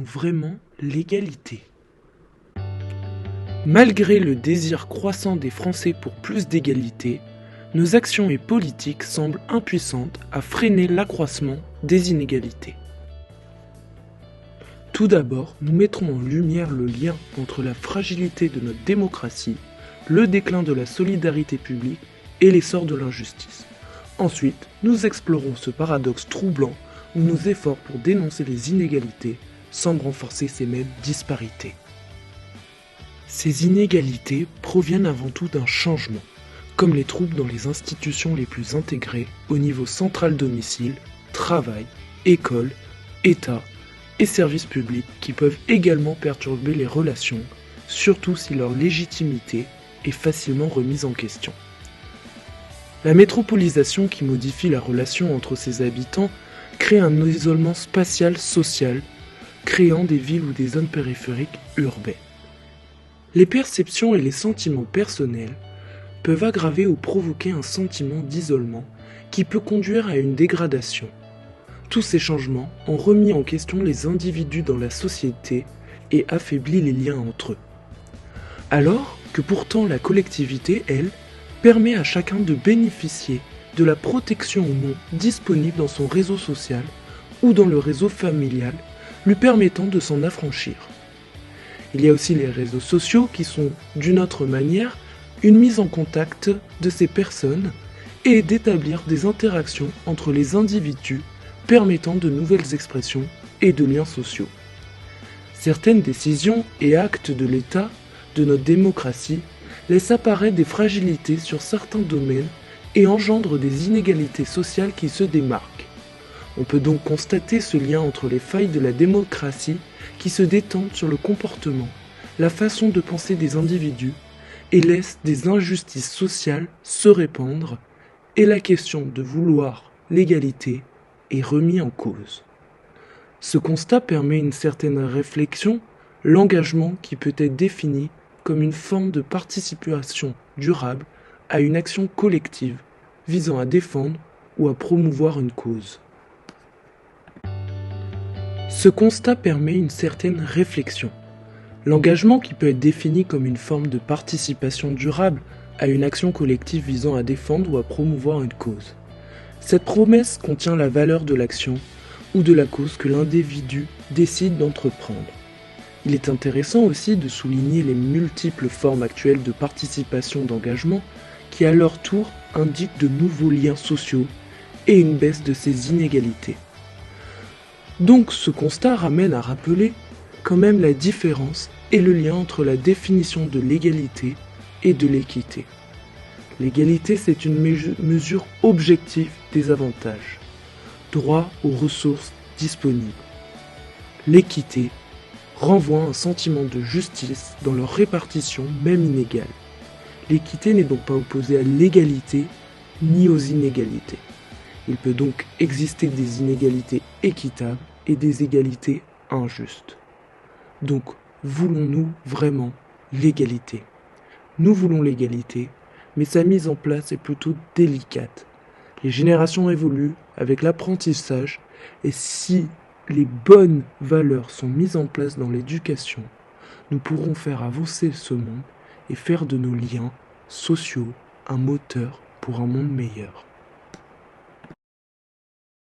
vraiment l'égalité? Malgré le désir croissant des Français pour plus d'égalité, nos actions et politiques semblent impuissantes à freiner l'accroissement des inégalités. Tout d'abord, nous mettrons en lumière le lien entre la fragilité de notre démocratie, le déclin de la solidarité publique et l'essor de l'injustice. Ensuite, nous explorons ce paradoxe troublant où nos efforts pour dénoncer les inégalités semblent renforcer ces mêmes disparités. Ces inégalités proviennent avant tout d'un changement, comme les troubles dans les institutions les plus intégrées au niveau central domicile, travail, école, État et services publics qui peuvent également perturber les relations, surtout si leur légitimité est facilement remise en question. La métropolisation qui modifie la relation entre ses habitants crée un isolement spatial-social, créant des villes ou des zones périphériques urbaines. Les perceptions et les sentiments personnels peuvent aggraver ou provoquer un sentiment d'isolement qui peut conduire à une dégradation. Tous ces changements ont remis en question les individus dans la société et affaibli les liens entre eux. Alors que pourtant la collectivité, elle, permet à chacun de bénéficier de la protection ou non disponible dans son réseau social ou dans le réseau familial, lui permettant de s'en affranchir. Il y a aussi les réseaux sociaux qui sont, d'une autre manière, une mise en contact de ces personnes et d'établir des interactions entre les individus permettant de nouvelles expressions et de liens sociaux. Certaines décisions et actes de l'État, de notre démocratie, laissent apparaître des fragilités sur certains domaines et engendrent des inégalités sociales qui se démarquent. On peut donc constater ce lien entre les failles de la démocratie qui se détendent sur le comportement, la façon de penser des individus et laissent des injustices sociales se répandre, et la question de vouloir l'égalité est remis en cause. Ce constat permet une certaine réflexion, l'engagement qui peut être défini comme une forme de participation durable à une action collective visant à défendre ou à promouvoir une cause. Ce constat permet une certaine réflexion. L'engagement qui peut être défini comme une forme de participation durable à une action collective visant à défendre ou à promouvoir une cause. Cette promesse contient la valeur de l'action ou de la cause que l'individu décide d'entreprendre. Il est intéressant aussi de souligner les multiples formes actuelles de participation d'engagement qui à leur tour indiquent de nouveaux liens sociaux et une baisse de ces inégalités. Donc ce constat ramène à rappeler quand même la différence et le lien entre la définition de l'égalité et de l'équité. L'égalité, c'est une mesure objective des avantages, droit aux ressources disponibles. L'équité renvoie à un sentiment de justice dans leur répartition même inégale. L'équité n'est donc pas opposée à l'égalité ni aux inégalités. Il peut donc exister des inégalités équitables et des égalités injustes. Donc, voulons-nous vraiment l'égalité? Nous voulons l'égalité, mais sa mise en place est plutôt délicate. Les générations évoluent avec l'apprentissage et si les bonnes valeurs sont mises en place dans l'éducation, nous pourrons faire avancer ce monde et faire de nos liens sociaux un moteur pour un monde meilleur.